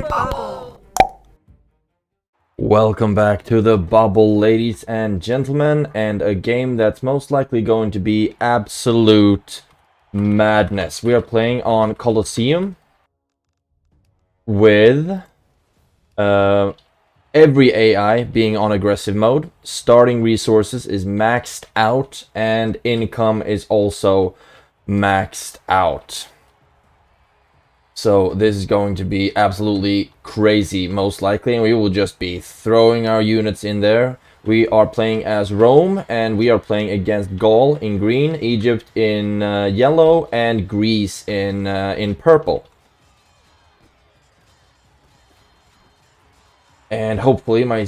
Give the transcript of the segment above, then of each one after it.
bubble. Welcome back to the bubble, ladies and gentlemen, and a game that's most likely going to be absolute madness. We are playing on Colosseum with every AI being on aggressive mode. Starting resources is maxed out, and income is also maxed out. So this is going to be absolutely crazy, most likely, and we will just be throwing our units in there. We are playing as Rome, and we are playing against Gaul in green, Egypt in yellow, and Greece in purple. And hopefully my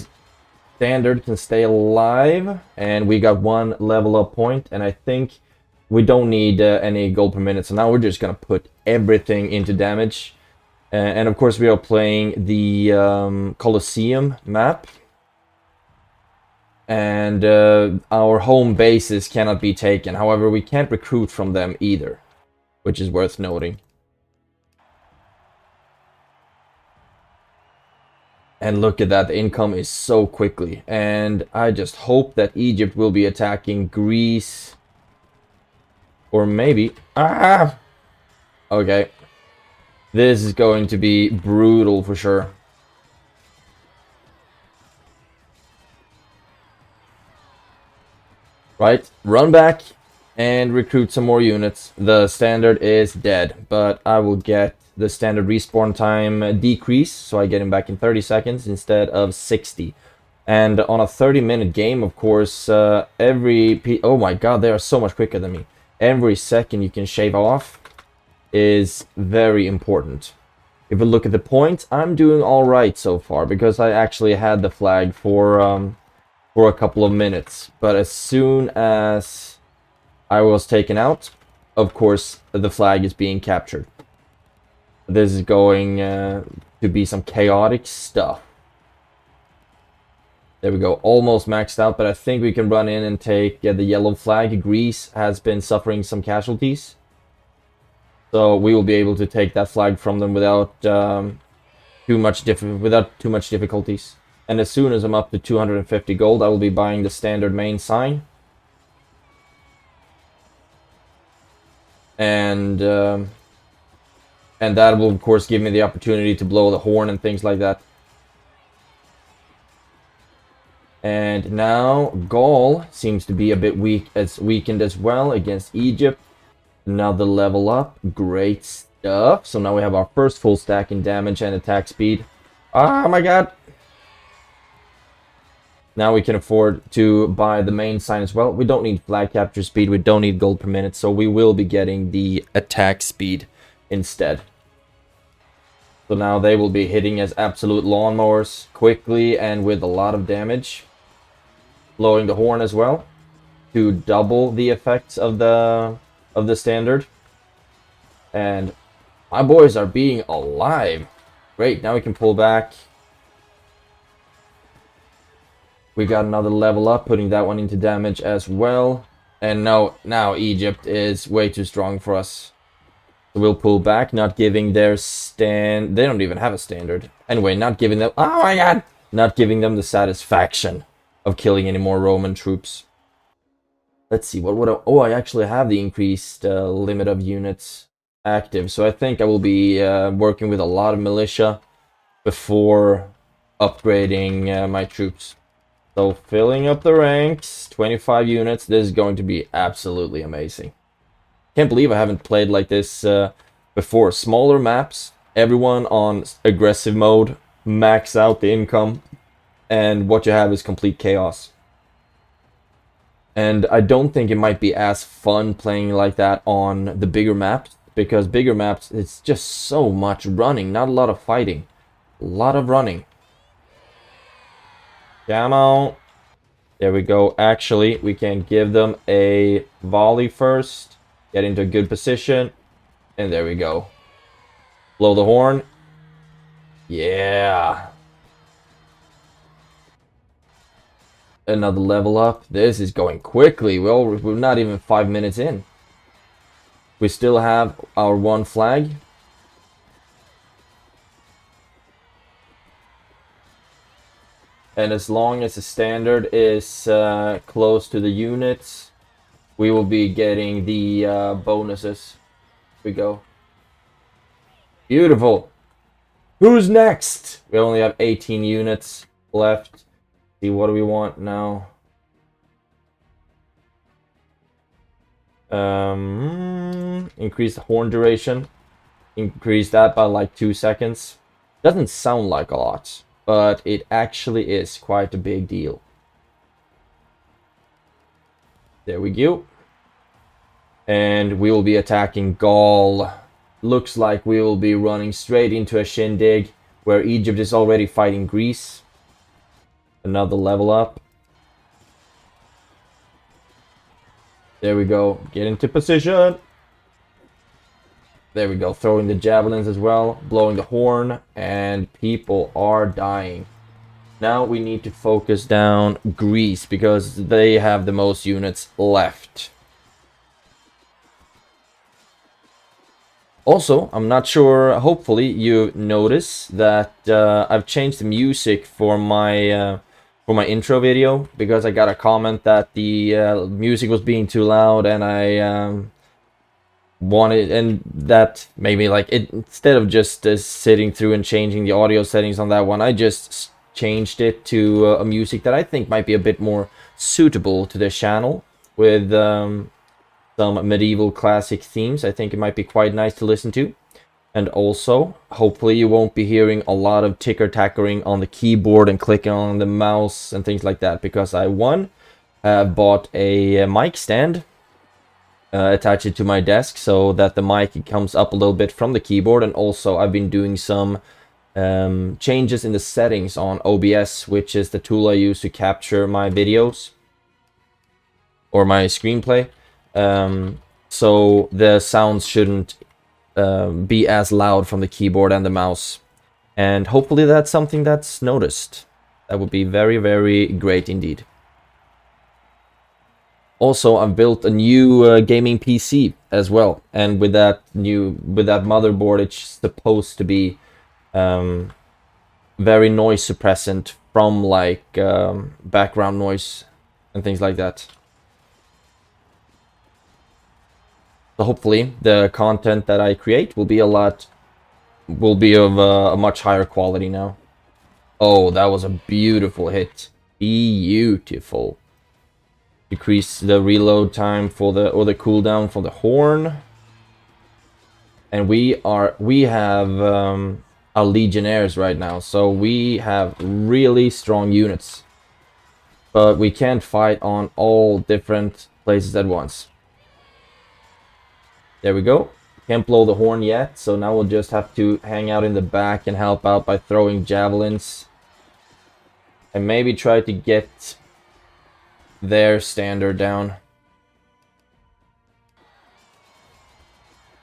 standard can stay alive, and we got one level up point, and I think we don't need any gold per minute, so now we're just gonna put everything into damage. And of course we are playing the Colosseum map. And our home bases cannot be taken. However, we can't recruit from them either, which is worth noting. And look at that, the income is so quickly. And I just hope that Egypt will be attacking Greece. Or maybe... Ah! Okay. This is going to be brutal for sure. Right, run back and recruit some more units. The standard is dead, but I will get the standard respawn time decrease, so I get him back in 30 seconds instead of 60. And on a 30-minute game, of course, oh my god, they are so much quicker than me. Every second you can shave off is very important. If we look at the points, I'm doing alright so far, because I actually had the flag for a couple of minutes. But as soon as I was taken out, of course, the flag is being captured. This is going to be some chaotic stuff. There we go, almost maxed out, but I think we can run in and take the yellow flag. Greece has been suffering some casualties, so we will be able to take that flag from them without too much difficulties. And as soon as I'm up to 250 gold, I will be buying the standard main sign. And that will, of course, give me the opportunity to blow the horn and things like that. And now Gaul seems to be a bit weakened as well against Egypt. Another level up. Great stuff. So now we have our first full stack in damage and attack speed. Oh my god. Now we can afford to buy the main sign as well. We don't need flag capture speed. We don't need gold per minute. So we will be getting the attack speed instead. So now they will be hitting as absolute lawnmowers quickly and with a lot of damage. Blowing the horn as well to double the effects of the standard. And my boys are being alive. Great, now we can pull back. We got another level up, putting that one into damage as well. And now Egypt is way too strong for us. So we'll pull back, not giving their stand... They don't even have a standard. Anyway, not giving them... Oh my god! Not giving them the satisfaction of killing any more Roman troops. Let's see, what would I... Oh, I actually have the increased limit of units active. So I think I will be working with a lot of militia before upgrading my troops. So filling up the ranks, 25 units. This is going to be absolutely amazing. Can't believe I haven't played like this before. Smaller maps, everyone on aggressive mode, max out the income, and what you have is complete chaos. And I don't think it might be as fun playing like that on the bigger maps, because bigger maps, it's just so much running, not a lot of fighting. A lot of running. Come on. There we go. Actually, we can give them a volley first. Get into a good position. And there we go. Blow the horn. Yeah. Another level up. This is going quickly. We're not even 5 minutes in. We still have our one flag. And as long as the standard is close to the units, we will be getting the bonuses. Here we go. Beautiful. Who's next? We only have 18 units left. See, what do we want now? Increase the horn duration. Increase that by like 2 seconds. Doesn't sound like a lot, but it actually is quite a big deal. There we go. And we will be attacking Gaul. Looks like we will be running straight into a shindig where Egypt is already fighting Greece. Another level up. There we go. Get into position. There we go. Throwing the javelins as well. Blowing the horn. And people are dying. Now we need to focus down Greece because they have the most units left. Also, I'm not sure, hopefully you notice that I've changed the music for my intro video because I got a comment that the music was being too loud and I wanted, and that made me like, instead of just sitting through and changing the audio settings on that one, I just changed it to a music that I think might be a bit more suitable to this channel with some medieval classic themes. I think it might be quite nice to listen to. And also, hopefully you won't be hearing a lot of ticker-tackering on the keyboard and clicking on the mouse and things like that, because I, bought a mic stand, attach it to my desk so that the mic comes up a little bit from the keyboard, and also I've been doing some changes in the settings on OBS, which is the tool I use to capture my videos or my screenplay. So the sounds shouldn't be as loud from the keyboard and the mouse, and hopefully that's something that's noticed. That would be very, very great indeed. Also, I've built a new gaming PC as well, and with that motherboard, it's supposed to be very noise suppressant from like background noise and things like that. So hopefully the content that I create will be of a much higher quality now. Oh, that was a beautiful hit. Beautiful. Decrease the reload time for the cooldown for the horn. And we have our legionnaires right now, so we have really strong units. But we can't fight on all different places at once. There we go. Can't blow the horn yet, so now we'll just have to hang out in the back and help out by throwing javelins. And maybe try to get their standard down.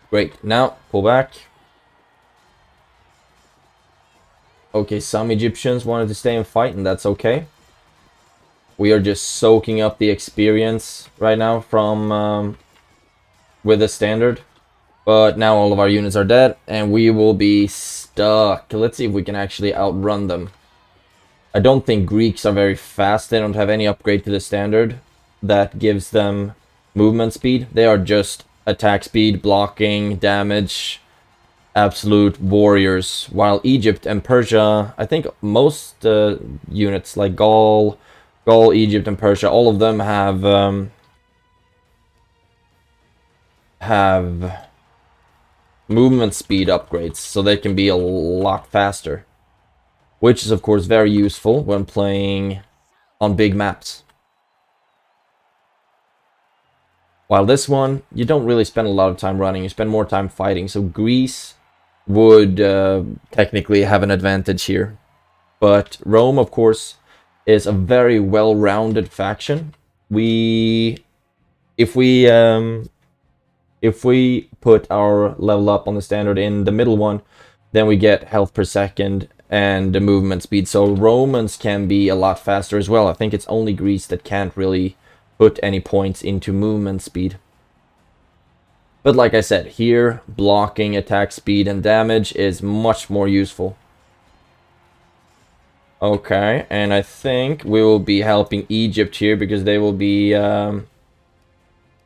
Great, now pull back. Okay, some Egyptians wanted to stay and fight, and that's okay. We are just soaking up the experience right now from with the standard. But now all of our units are dead, and we will be stuck. Let's see if we can actually outrun them. I don't think Greeks are very fast. They don't have any upgrade to the standard that gives them movement speed. They are just attack speed, blocking, damage, absolute warriors. While Egypt and Persia, I think most units like Gaul, Egypt, and Persia, all of them have movement speed upgrades, so they can be a lot faster. Which is, of course, very useful when playing on big maps. While this one, you don't really spend a lot of time running, you spend more time fighting. So Greece would technically have an advantage here. But Rome, of course, is a very well-rounded faction. If we put our level up on the standard in the middle one, then we get health per second and the movement speed. So Romans can be a lot faster as well. I think it's only Greece that can't really put any points into movement speed. But like I said, here blocking, attack speed, and damage is much more useful. Okay, and I think we will be helping Egypt here because they will be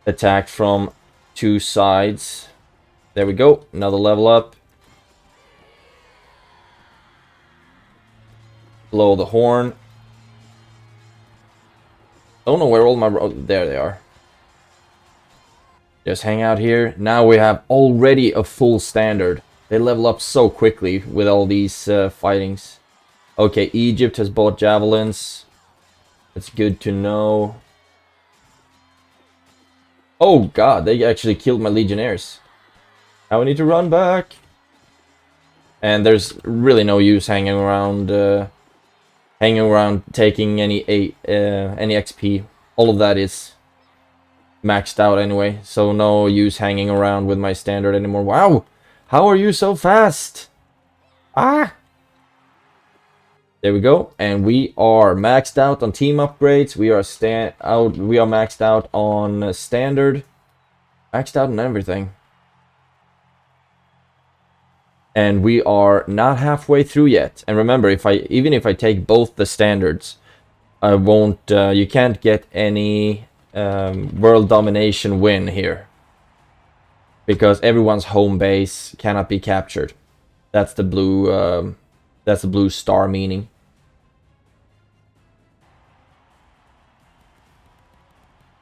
attacked from two sides. There we go, another level up. Blow the horn. Don't know where all my... Oh, there they are. Just hang out here. Now we have already a full standard. They level up so quickly with all these fightings. Okay, Egypt has bought javelins. That's good to know. Oh god, they actually killed my legionnaires. Now we need to run back. And there's really no use hanging around taking any XP. All of that is maxed out anyway, so no use hanging around with my standard anymore. Wow, how are you so fast? Ah, there we go, and we are maxed out on team upgrades. We are maxed out on standard, maxed out on everything, and we are not halfway through yet. And remember, even if I take both the standards, I won't. You can't get any world domination win here because everyone's home base cannot be captured. That's the blue. That's the blue star meaning.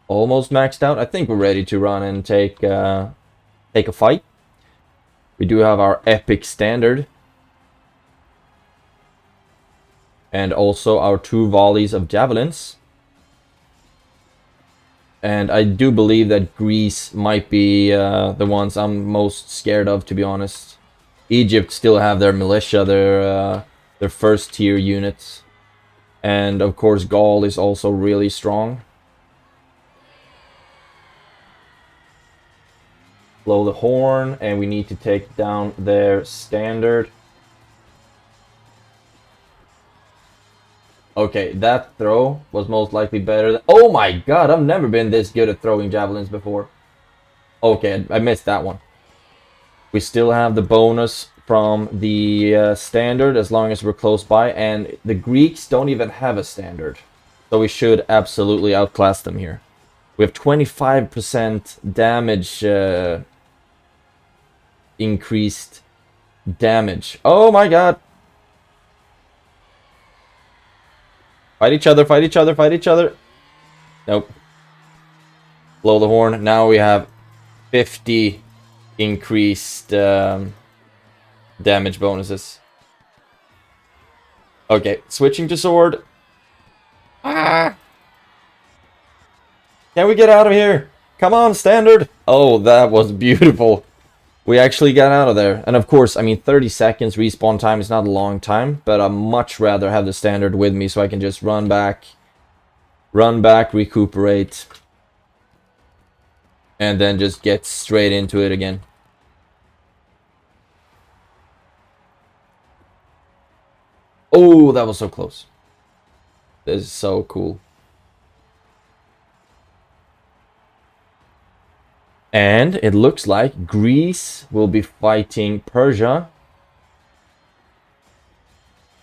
Almost maxed out. I think we're ready to run and take a fight. We do have our epic standard. And also our 2 volleys of javelins. And I do believe that Greece might be the ones I'm most scared of, to be honest. Egypt still have their militia, their first tier units. And of course Gaul is also really strong. Blow the horn, and we need to take down their standard. Okay, that throw was most likely better than... Oh my god, I've never been this good at throwing javelins before. Okay, I missed that one. We still have the bonus from the standard as long as we're close by, and the Greeks don't even have a standard. So we should absolutely outclass them here. We have 25% damage, increased damage. Oh my god! Fight each other, fight each other, fight each other. Nope. Blow the horn. Now we have 50 increased damage bonuses. Okay, switching to sword. Ah! Can we get out of here? Come on, standard! Oh, that was beautiful. We actually got out of there. And of course, I mean, 30 seconds respawn time is not a long time, but I'd much rather have the standard with me so I can just run back, recuperate, and then just get straight into it again. Oh, that was so close. This is so cool. And it looks like Greece will be fighting Persia.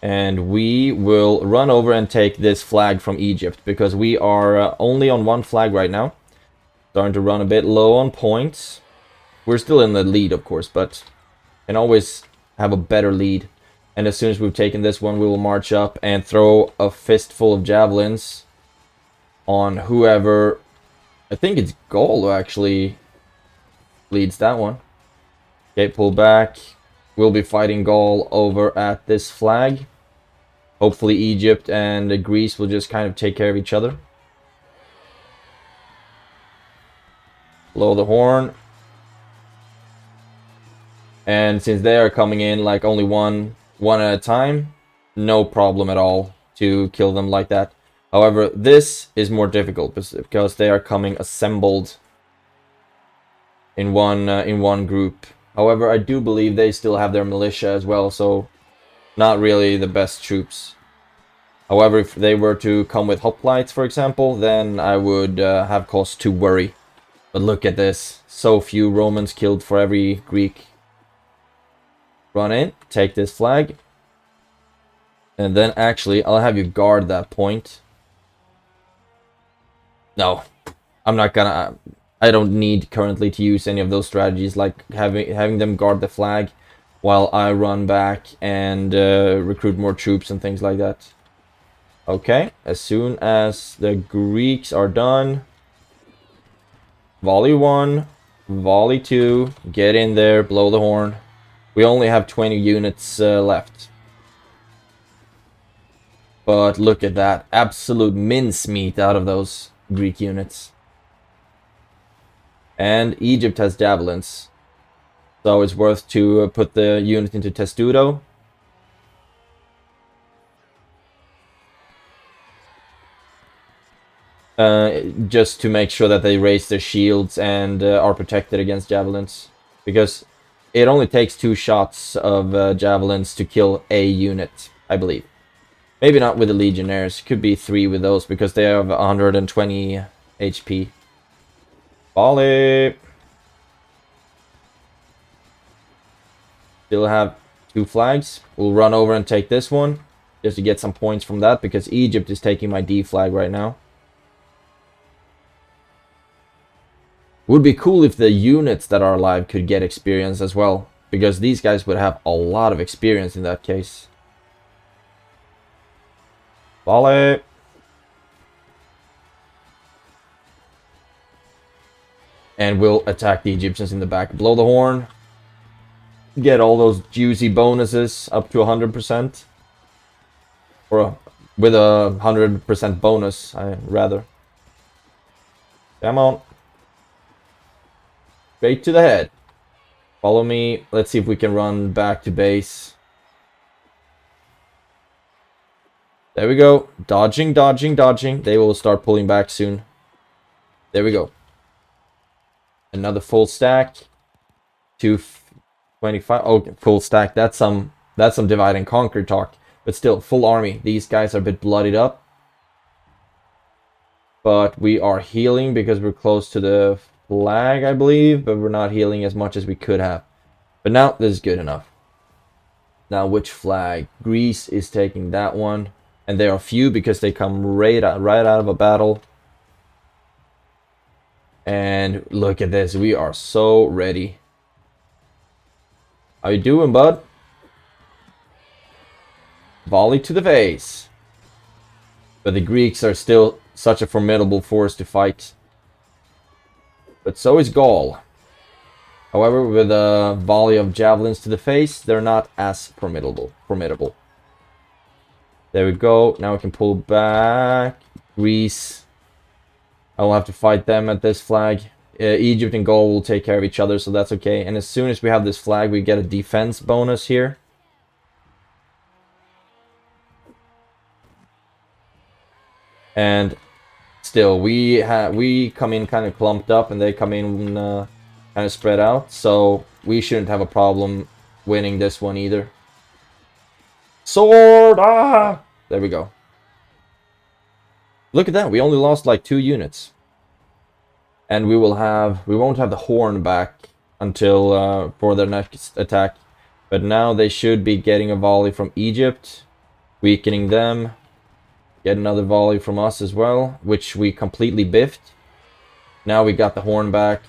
And we will run over and take this flag from Egypt, because we are only on 1 flag right now. Starting to run a bit low on points. We're still in the lead, of course, but can always have a better lead. And as soon as we've taken this one, we will march up and throw a fistful of javelins on whoever... I think it's Gaul who actually leads that one. Okay, pull back. We'll be fighting Gaul over at this flag. Hopefully Egypt and Greece will just kind of take care of each other. Blow the horn. And since they are coming in like only one at a time, no problem at all to kill them like that. However, this is more difficult because they are coming assembled in one group. However, I do believe they still have their militia as well, so not really the best troops. However, if they were to come with hoplites, for example, then I would have cause to worry. But look at this. So few Romans killed for every Greek. Run in, take this flag. And then actually, I'll have you guard that point. No, I'm not gonna. I don't need currently to use any of those strategies, like having them guard the flag, while I run back and recruit more troops and things like that. Okay, as soon as the Greeks are done, volley 1, volley 2, get in there, blow the horn. We only have 20 units left. But look at that, absolute mincemeat out of those Greek units. And Egypt has javelins, so it's worth to put the unit into Testudo. Just to make sure that they raise their shields and are protected against javelins. Because it only takes 2 shots of javelins to kill a unit, I believe. Maybe not with the Legionnaires. Could be 3 with those because they have 120 HP. Volley! Still have 2 flags. We'll run over and take this one. Just to get some points from that because Egypt is taking my D flag right now. Would be cool if the units that are alive could get experience as well. Because these guys would have a lot of experience in that case. Volley! And we'll attack the Egyptians in the back. Blow the horn. Get all those juicy bonuses up to 100%. Or with a 100% bonus, rather. Come on. Straight to the head. Follow me. Let's see if we can run back to base. There we go. Dodging, dodging, dodging. They will start pulling back soon. There we go. Another full stack. 225. Oh, full stack. That's some divide and conquer talk. But still, full army. These guys are a bit bloodied up. But we are healing because we're close to the flag, I believe, but we're not healing as much as we could have. But now, this is good enough. Now, which flag? Greece is taking that one. And they are few because they come right out of a battle. And look at this. We are so ready. How you doing, bud? Volley to the face. But the Greeks are still such a formidable force to fight. But so is Gaul. However, with a volley of javelins to the face, they're not as formidable. There we go. Now we can pull back. Greece. I will have to fight them at this flag. Egypt and Gaul will take care of each other, so that's okay. And as soon as we have this flag, we get a defense bonus here. And still, we come in kind of clumped up, and they come in kind of spread out. So we shouldn't have a problem winning this one either. Sword! Ah! There we go. Look at that. We only lost like 2 units. And we won't have the horn back until for their next attack. But now they should be getting a volley from Egypt, weakening them. Get another volley from us as well, which we completely biffed. Now we got the horn back.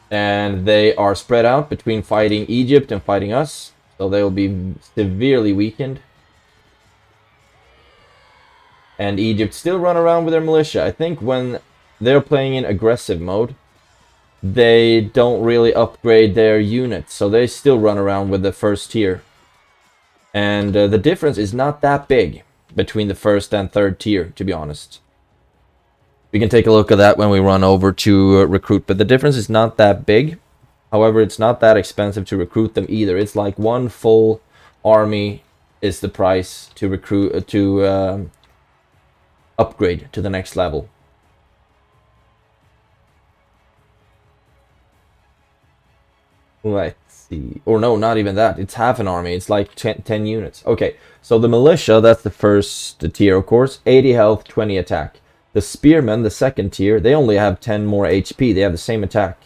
And they are spread out between fighting Egypt and fighting us. So they will be severely weakened. And Egypt still run around with their militia. I think when they're playing in aggressive mode, they don't really upgrade their units. So they still run around with the first tier. And the difference is not that big between the first and third tier, to be honest. We can take a look at that when we run over to recruit. But the difference is not that big. However, it's not that expensive to recruit them either. It's like 1 full army is the price to recruit to upgrade to the next level. Let's see. Or no, not even that. It's half an army. It's like 10 units. Okay, so the militia, that's the first tier, of course. 80 health, 20 attack. The spearmen, the second tier, they only have 10 more HP. They have the same attack.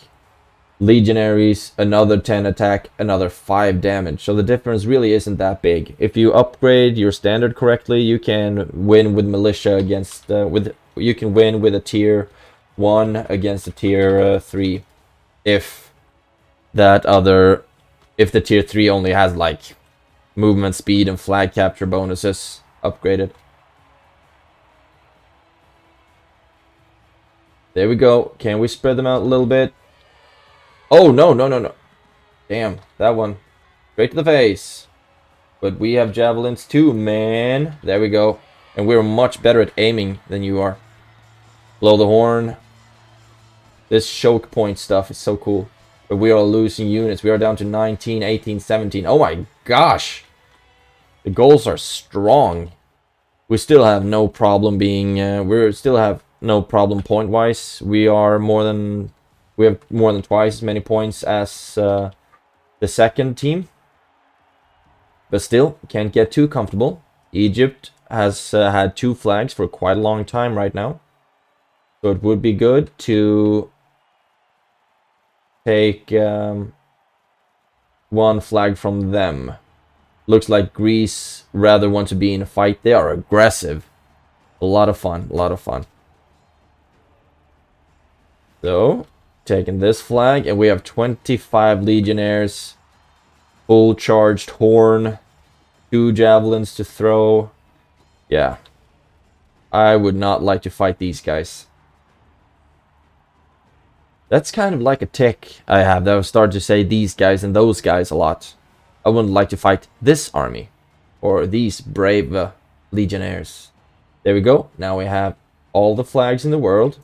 Legionaries, another 10 attack, another 5 damage. So the difference really isn't that big. If you upgrade your standard correctly, you can win with militia against you can win with a tier 1 against a tier 3 if if the tier 3 only has like movement speed and flag capture bonuses upgraded. There we go. Can we spread them out a little bit? Oh, no, no, no, no. Damn, that one. Straight to the face. But we have javelins too, man. There we go. And we're much better at aiming than you are. Blow the horn. This choke point stuff is so cool. But we are losing units. We are down to 19, 18, 17. Oh my gosh. The goals are strong. We still have no problem being... we still have no problem point-wise. We have more than twice as many points as the second team. But still, can't get too comfortable. Egypt has had 2 flags for quite a long time right now. So it would be good to take 1 flag from them. Looks like Greece rather want to be in a fight. They are aggressive. A lot of fun, a lot of fun. So, taking this flag, and we have 25 legionnaires. Full charged horn. 2 javelins to throw. Yeah. I would not like to fight these guys. That's kind of like a tick I have that I've started to say these guys and those guys a lot. I wouldn't like to fight this army. Or these brave legionnaires. There we go. Now we have all the flags in the world.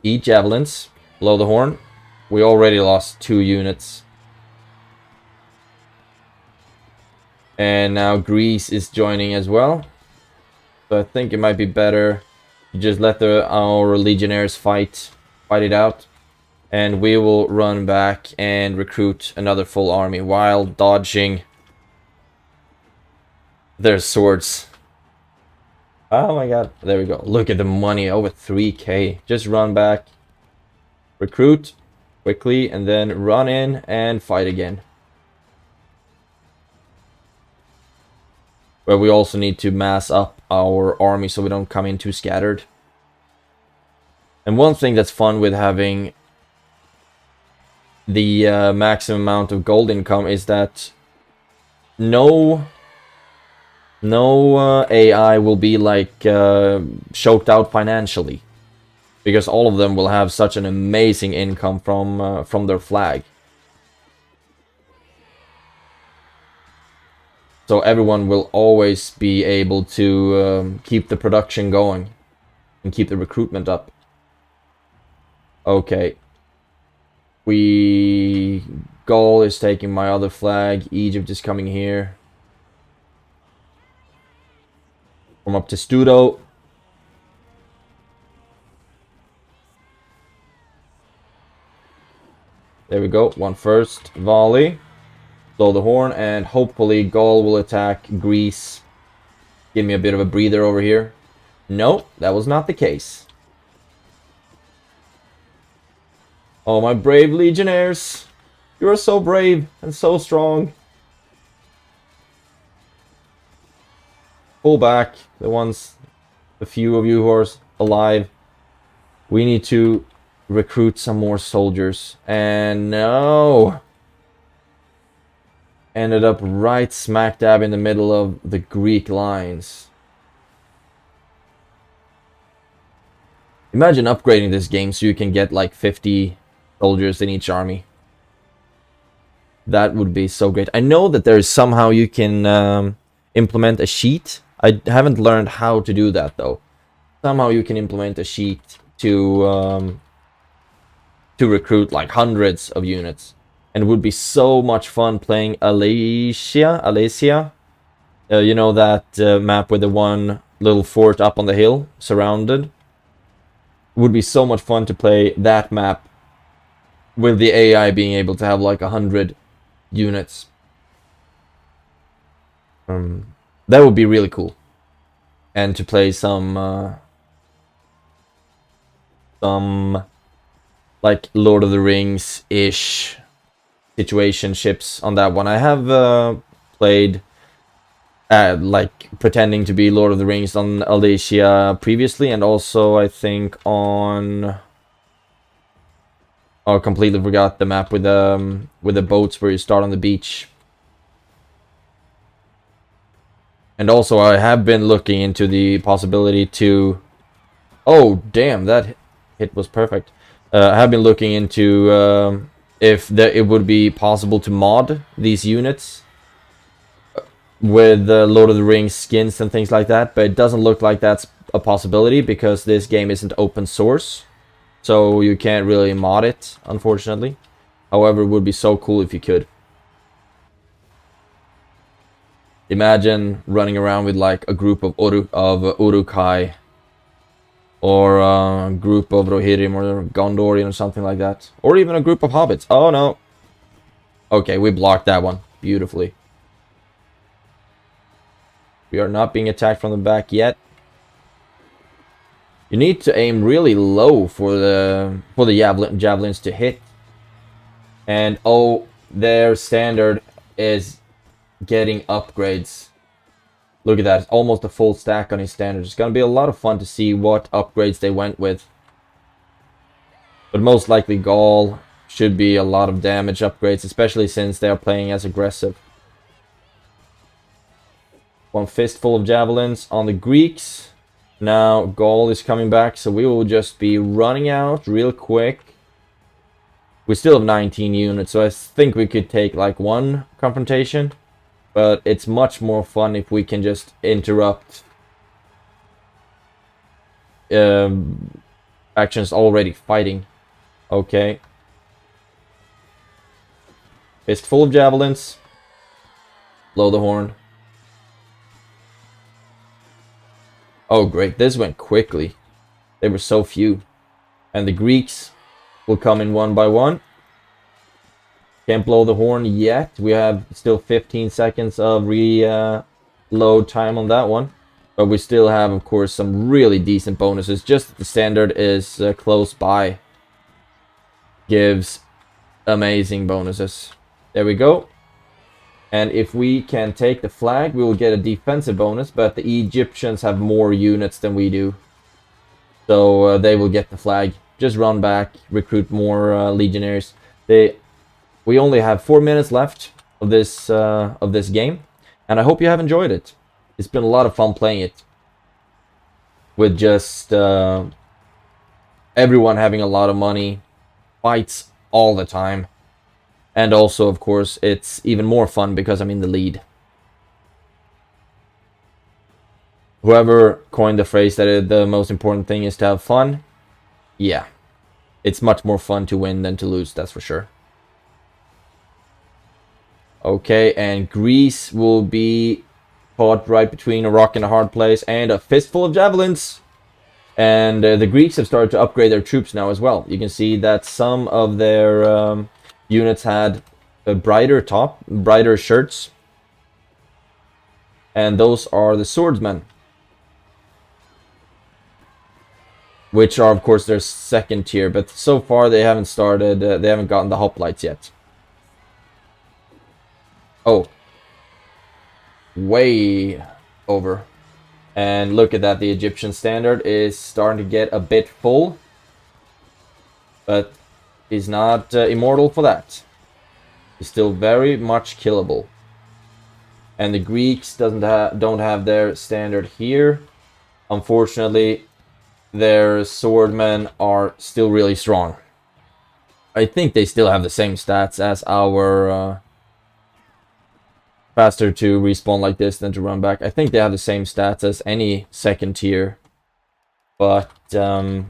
Eat javelins. Blow the horn. We already lost 2 units. And now Greece is joining as well. So I think it might be better to just let our legionnaires fight it out. And we will run back and recruit another full army while dodging their swords. Oh my god. There we go. Look at the money. Over 3k. Just run back. Recruit quickly. And then run in and fight again. But we also need to mass up our army so we don't come in too scattered. And one thing that's fun with having the maximum amount of gold income is that no AI will be like choked out financially, because all of them will have such an amazing income from their flag. So everyone will always be able to keep the production going and keep the recruitment up. Okay. Gaul is taking my other flag. Egypt is coming here. From up to Studo. There we go. 1 first volley. Blow the horn, and hopefully Gaul will attack Greece. Give me a bit of a breather over here. No, that was not the case. Oh, my brave legionnaires. You are so brave and so strong. Pull back, the few of you who are alive. We need to recruit some more soldiers. And no! Ended up right smack dab in the middle of the Greek lines. Imagine upgrading this game so you can get like 50 soldiers in each army. That would be so great. I know that there is somehow you can implement a sheet. I haven't learned how to do that though. Somehow you can implement a sheet to recruit like hundreds of units. And it would be so much fun playing Alesia. You know that map with the one little fort up on the hill, surrounded? It would be so much fun to play that map with the AI being able to have like 100 units. That would be really cool. And to play some like Lord of the Rings-ish situationships on that one. I have played like pretending to be Lord of the Rings on Aldacia previously, and also I think on... Oh, completely forgot the map with the boats where you start on the beach. And also I have been looking into the possibility to... Oh, damn, that hit was perfect. I have been looking into if it would be possible to mod these units with Lord of the Rings skins and things like that, but it doesn't look like that's a possibility because this game isn't open source. So you can't really mod it, unfortunately. However, it would be so cool if you could. Imagine running around with like a group of Uruk-hai, or a group of Rohirrim or Gondorian or something like that. Or even a group of hobbits. Oh no. Okay, we blocked that one beautifully. We are not being attacked from the back yet. You need to aim really low for the javelins to hit. And oh, their standard is getting upgrades. Look at that, it's almost a full stack on his standard. It's gonna be a lot of fun to see what upgrades they went with. But most likely Gaul should be a lot of damage upgrades, especially since they are playing as aggressive. One fistful of javelins on the Greeks. Now Gaul is coming back, so we will just be running out real quick. We still have 19 units, so I think we could take like one confrontation. But it's much more fun if we can just interrupt factions already fighting. Okay. Fistful of javelins. Blow the horn. Oh great, this went quickly. There were so few. And the Greeks will come in one by one. Can't blow the horn yet. We have still 15 seconds of reload time on that one. But we still have, of course, some really decent bonuses. Just that the standard is close by. Gives amazing bonuses. There we go. And if we can take the flag, we will get a defensive bonus. But the Egyptians have more units than we do. So they will get the flag. Just run back, recruit more legionaries. We only have 4 minutes left of this game, and I hope you have enjoyed it. It's been a lot of fun playing it with just everyone having a lot of money, fights all the time, and also, of course, it's even more fun because I'm in the lead. Whoever coined the phrase that the most important thing is to have fun, yeah, it's much more fun to win than to lose, that's for sure. Okay, and Greece will be caught right between a rock and a hard place, and a fistful of javelins. And the Greeks have started to upgrade their troops now as well. You can see that some of their units had a brighter shirts. And those are the swordsmen. Which are, of course, their second tier, but so far they haven't started, they haven't gotten the hoplites yet. Oh. Way over. And look at that, the Egyptian standard is starting to get a bit full. But he's not immortal for that. He's still very much killable. And the Greeks don't have their standard here. Unfortunately, their swordmen are still really strong. I think they still have the same stats as our... faster to respawn like this than to run back. I think they have the same stats as any second tier. But, I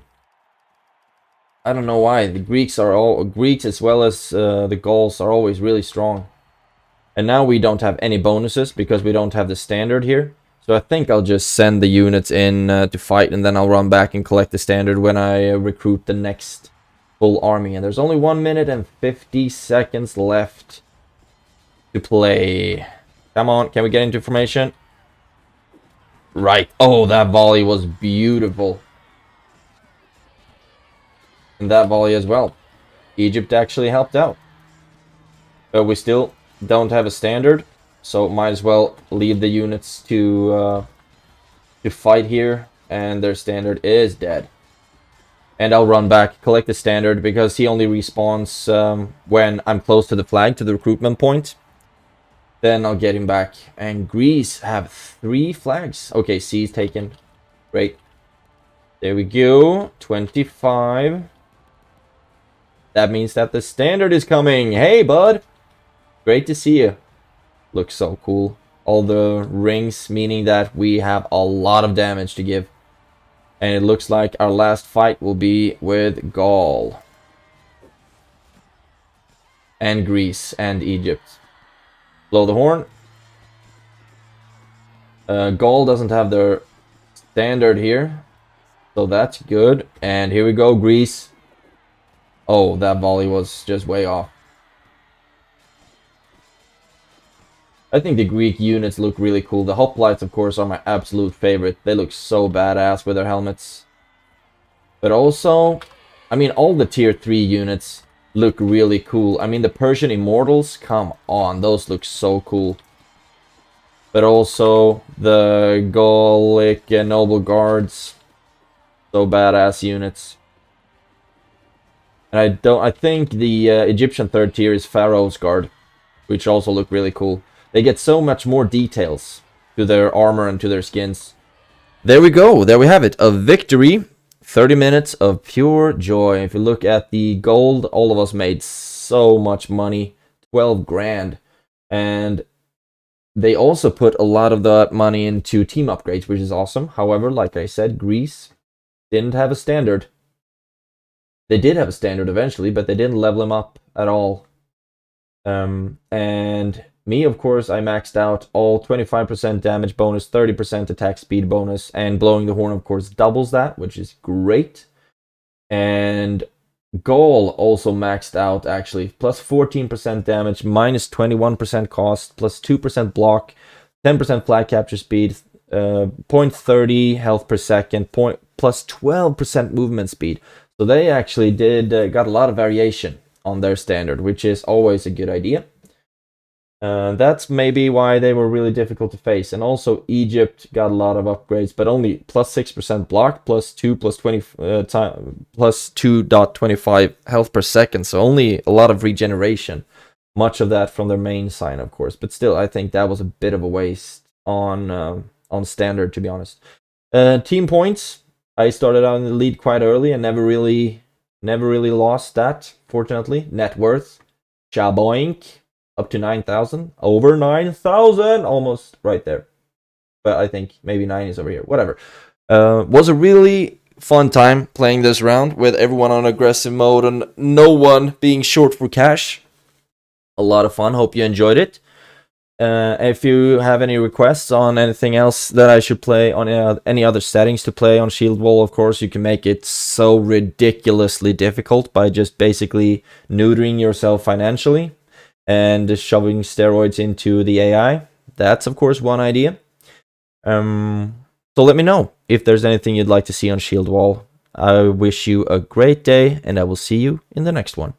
don't know why. The Greeks as well as the Gauls are always really strong. And now we don't have any bonuses because we don't have the standard here. So I think I'll just send the units in to fight, and then I'll run back and collect the standard when I recruit the next full army. And there's only 1 minute and 50 seconds left to play. Come on, can we get into formation? Right. Oh, that volley was beautiful. And that volley as well. Egypt actually helped out. But we still don't have a standard, so might as well leave the units to fight here, and their standard is dead. And I'll run back, collect the standard, because he only respawns when I'm close to the flag, to the recruitment point. Then I'll get him back. And Greece have 3 flags. Okay, C's taken. Great. There we go. 25. That means that the standard is coming. Hey, bud. Great to see you. Looks so cool. All the rings, meaning that we have a lot of damage to give. And it looks like our last fight will be with Gaul. And Greece and Egypt. Blow the horn. Gaul doesn't have their standard here. So that's good. And here we go, Greece. Oh, that volley was just way off. I think the Greek units look really cool. The hoplites, of course, are my absolute favorite. They look so badass with their helmets. But also, I mean, all the tier 3 units look really cool. I mean, the Persian Immortals, come on, those look so cool. But also, the Gallic Noble Guards, so badass units. And I think the Egyptian 3rd tier is Pharaoh's Guard, which also look really cool. They get so much more details to their armor and to their skins. There we go. There we have it. A victory. 30 minutes of pure joy. If you look at the gold, all of us made so much money. 12 grand. And they also put a lot of that money into team upgrades, which is awesome. However, like I said, Greece didn't have a standard. They did have a standard eventually, but they didn't level him up at all. And me, of course, I maxed out all 25% damage bonus, 30% attack speed bonus, and blowing the horn, of course, doubles that, which is great. And Gaul also maxed out, actually, plus 14% damage, minus 21% cost, plus 2% block, 10% flag capture speed, 0.30 health per second, plus 12% movement speed. So they actually got a lot of variation on their standard, which is always a good idea. That's maybe why they were really difficult to face. And also Egypt got a lot of upgrades, but only plus 6% block, plus 2.25 health per second. So only a lot of regeneration. Much of that from their main sign, of course. But still, I think that was a bit of a waste on standard, to be honest. Team points. I started out in the lead quite early and never really lost that, fortunately. Net worth. Chaboink. Up to 9,000. Over 9,000! Almost right there. But I think maybe 9 is over here. Whatever. Was a really fun time playing this round with everyone on aggressive mode and no one being short for cash. A lot of fun. Hope you enjoyed it. If you have any requests on anything else that I should play on any other settings to play on Shieldwall, of course, you can make it so ridiculously difficult by just basically neutering yourself financially and shoving steroids into the AI. That's, of course, one idea. So let me know if there's anything you'd like to see on Shieldwall. I wish you a great day, and I will see you in the next one.